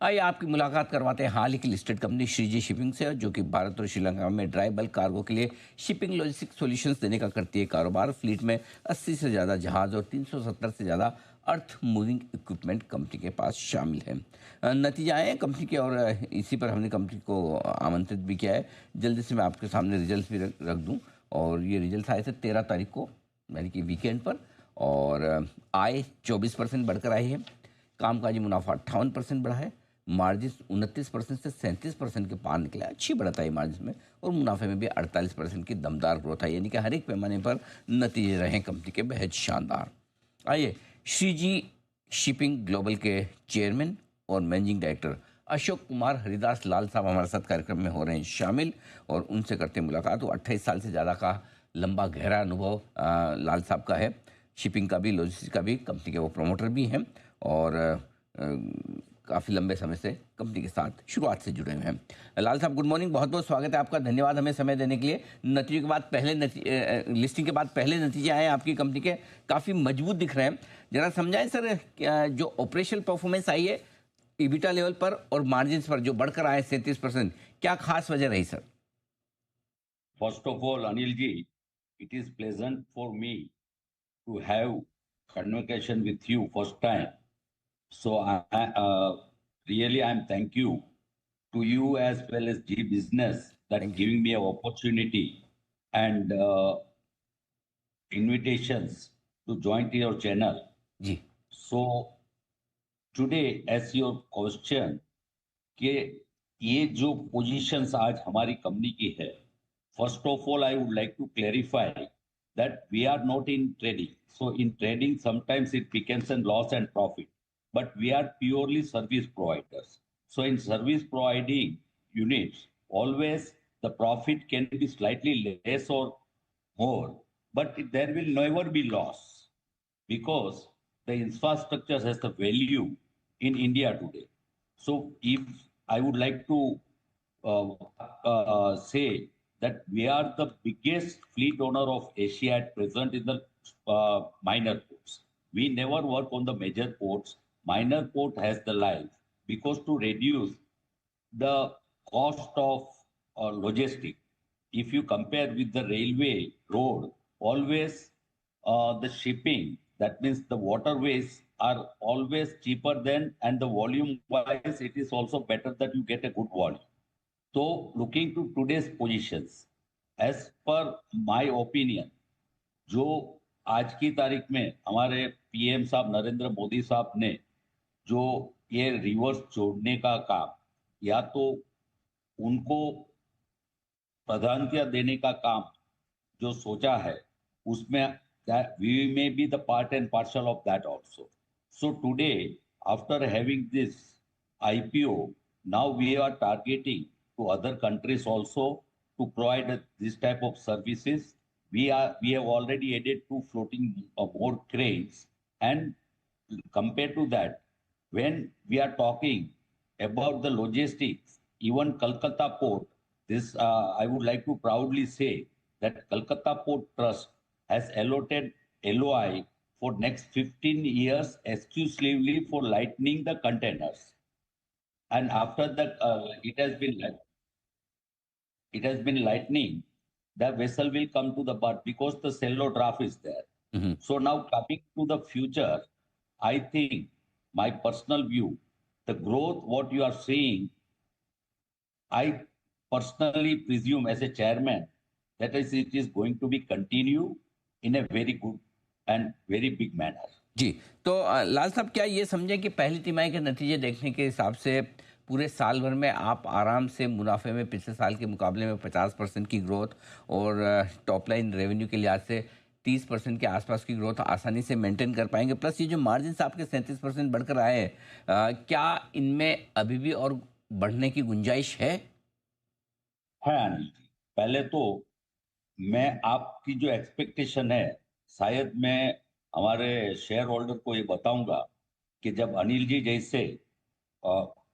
आइए आपकी मुलाकात करवाते हैं हाल ही की लिस्टेड कंपनी श्रीजी शिपिंग से, जो कि भारत और श्रीलंका में ड्राई बल्क कार्गो के लिए शिपिंग लॉजिस्टिक सॉल्यूशंस देने का करती है कारोबार। फ्लीट में 80 से ज़्यादा जहाज़ और 370 से ज़्यादा अर्थ मूविंग इक्विपमेंट कंपनी के पास शामिल है। नतीजा आए हैं कंपनी के, और इसी पर हमने कंपनी को आमंत्रित भी किया है। जल्दी से मैं आपके सामने रिजल्ट भी रख दूँ। और ये रिजल्ट आए थे 13 तारीख को, यानी कि वीकेंड पर। और आय 24% बढ़कर आई है। कामकाजी मुनाफा 58% बढ़ा है। मार्जिन 29% से 37% के पार निकला। अच्छी बढ़त आई मार्जिन में, और मुनाफे में भी 48% की दमदार ग्रोथ आई। यानी कि हर एक पैमाने पर नतीजे रहे कंपनी के बेहद शानदार। आइए, श्रीजी शिपिंग ग्लोबल के चेयरमैन और मैनेजिंग डायरेक्टर अशोक कुमार हरिदास लाल साहब हमारे साथ कार्यक्रम में हो रहे हैं शामिल, और उनसे करते हैं मुलाकात। वो 28 साल से ज़्यादा का लंबा गहरा अनुभव लाल साहब का है, शिपिंग का भी, लॉजिस्टिक्स का भी। कंपनी के वो प्रमोटर भी हैं, और काफ़ी लंबे समय से कंपनी के साथ शुरुआत से जुड़े हुए हैं। लाल साहब, गुड मॉर्निंग, बहुत बहुत स्वागत है आपका। धन्यवाद हमें समय देने के लिए। नतीजों के बाद लिस्टिंग के बाद पहले नतीजे आए हैं आपकी कंपनी के, काफ़ी मजबूत दिख रहे हैं। जरा समझाएं सर, जो ऑपरेशनल परफॉर्मेंस आई है ईबिटा लेवल पर और मार्जिन पर जो बढ़कर आए 37%, क्या खास वजह रही sir? First of all, Anilji, it is pleasant for me to have conversation with you first time. So really I'm thank you to you as well as G Business that thank you. giving me an opportunity and invitations to join your channel. जी So today, as your question, कि ये जो positions आज हमारी company की है, first of all, I would like to clarify that we are not in trading. So in trading, sometimes it becomes a loss and profit, but we are purely service providers. So in service providing units, always the profit can be slightly less or more, but there will never be loss because the infrastructure has the value in India today. So if I would like to say that we are the biggest fleet owner of Asia at present in the minor ports. We never work on the major ports. Minor port has the life because to reduce the cost of logistic. If you compare with the railway, road, always the shipping, that means the waterways are always cheaper than, and the volume wise, it is also better that you get a good volume. So looking to today's positions, as per my opinion, जो आज की तारीख में हमारे PM साहब नरेंद्र मोदी साहब ने जो ये रिवर्स जोड़ने का काम, या तो उनको प्राधान्यता देने का काम जो सोचा है, उसमें we may be the part and parcel of that also. So today, after having this IPO, now we are targeting to other countries also to provide this type of services. We have already added 2 floating more cranes, and compared to that, when we are talking about the logistics, even Kolkata port, this I would like to proudly say that Kolkata Port Trust has allotted LOI for next 15 years exclusively for lightening the containers. And after that, it has been lightening. The vessel will come to the berth because the cello draft is there. Hmm. So now coming to the future, I think my personal view, the growth what you are seeing, I personally presume as a chairman that it is going to be continue in a very good and very big manner. जी, तो लाल साहब, क्या ये समझें कि पहली तिमाही के नतीजे देखने के हिसाब से पूरे साल भर में आप आराम से मुनाफे में पिछले साल के मुकाबले में 50% की ग्रोथ, और टॉप लाइन रेवेन्यू के लिहाज से 30% के आसपास की ग्रोथ आसानी से मेंटेन कर पाएंगे? प्लस ये जो मार्जिन आपके 37% बढ़कर आए हैं, क्या इनमें अभी भी और बढ़ने की गुंजाइश है? है अनिल जी, पहले तो मैं आपकी जो एक्सपेक्टेशन है, शायद मैं हमारे शेयर होल्डर को ये बताऊंगा कि जब अनिल जी जैसे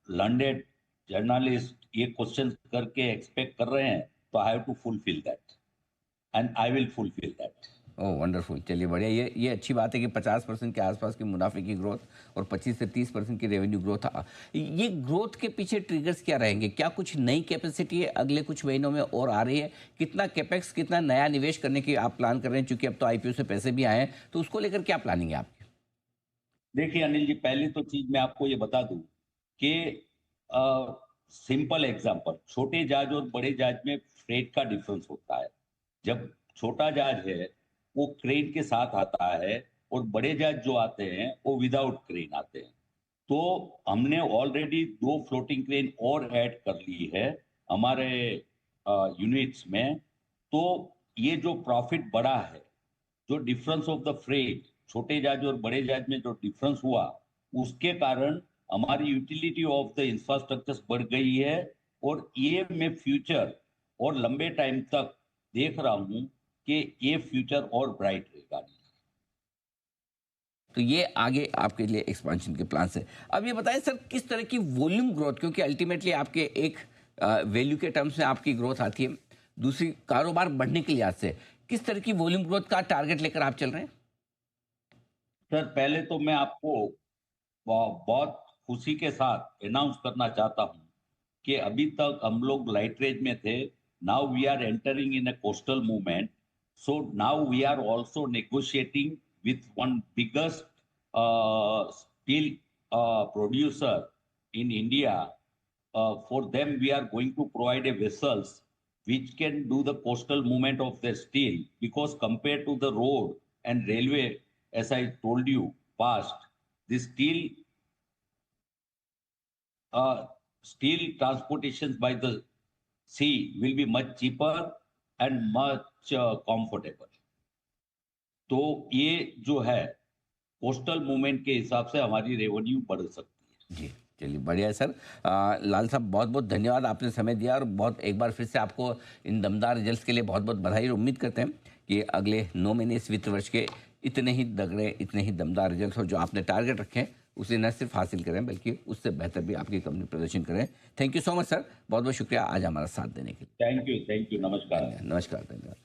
लर्नेड जर्नलिस्ट ये क्वेश्चन करके एक्सपेक्ट कर रहे हैं, तो I have to fulfil that and I will fulfil that. Oh wonderful, चलिए बढ़िया। ये अच्छी बात है कि 50% के आसपास के मुनाफे की ग्रोथ और 25 से 30% की रेवेन्यू ग्रोथ। ये ग्रोथ के पीछे ट्रिगर्स क्या रहेंगे? क्या कुछ नई कैपेसिटी है अगले कुछ महीनों में और आ रही है? कितना कैपेक्स, कितना नया निवेश करने की आप प्लान कर रहे हैं? चूंकि अब तो आईपीओ से पैसे भी आए हैं, तो उसको लेकर क्या प्लानिंग है आपकी? देखिए अनिल जी, पहली तो चीज मैं आपको ये बता दूं कि सिंपल एग्जांपल, छोटे जहाज और बड़े जहाज में फ्रेट का डिफरेंस होता है। जब छोटा जहाज है वो क्रेन के साथ आता है, और बड़े जहाज जो आते हैं वो विदाउट क्रेन आते हैं। तो हमने ऑलरेडी 2 फ्लोटिंग क्रेन और ऐड कर ली है हमारे यूनिट्स में। तो ये जो प्रॉफिट बढ़ा है, जो डिफरेंस ऑफ द फ्रेट, छोटे जहाज और बड़े जहाज में जो डिफरेंस हुआ, उसके कारण हमारी यूटिलिटी ऑफ द इंफ्रास्ट्रक्चर बढ़ गई है। और ये मैं फ्यूचर और लंबे टाइम तक देख रहा हूं कि ये फ्यूचर और ब्राइट रहेगा। तो ये आगे आपके लिए एक्सपेंशन के प्लान है। अब ये बताएं सर, किस तरह की वॉल्यूम ग्रोथ, क्योंकि अल्टीमेटली आपके एक वैल्यू के टर्म्स में आपकी ग्रोथ आती है, दूसरी कारोबार बढ़ने के लिहाज से किस तरह की वॉल्यूम ग्रोथ का टारगेट लेकर आप चल रहे हैं? सर पहले तो मैं आपको बहुत खुशी के साथ अनाउंस करना चाहता हूं कि अभी तक हम लोग लाइट रेंज में थे। Now we are entering in a coastal movement. So now we are also negotiating with one biggest steel producer in India. For them, we are going to provide a vessels which can do the coastal movement of the steel, because compared to the road and railway, as I told you past, the uh, steel transportations by the sea will be much cheaper and much comfortable. तो ये जो है coastal movement के हिसाब से हमारी revenue बढ़ सकती है। जी, चलिए बढ़िया है सर। लाल साहब, बहुत बहुत धन्यवाद, आपने समय दिया, और बहुत एक बार फिर से आपको इन दमदार रिजल्ट्स के लिए बहुत बहुत बधाई, और उम्मीद करते हैं कि अगले 9 महीने इस वित्त वर्ष के इतने ही तगड़े, इतने ही दमदार रिजल्ट्स, और जो आपने टारगेट रखे हैं उसे न सिर्फ हासिल करें बल्कि उससे बेहतर भी आपकी कंपनी प्रदर्शन करें। Thank you so much sir, बहुत बहुत शुक्रिया आज हमारा साथ देने के लिए। थैंक यू, नमस्कार। नमस्कार, धन्यवाद।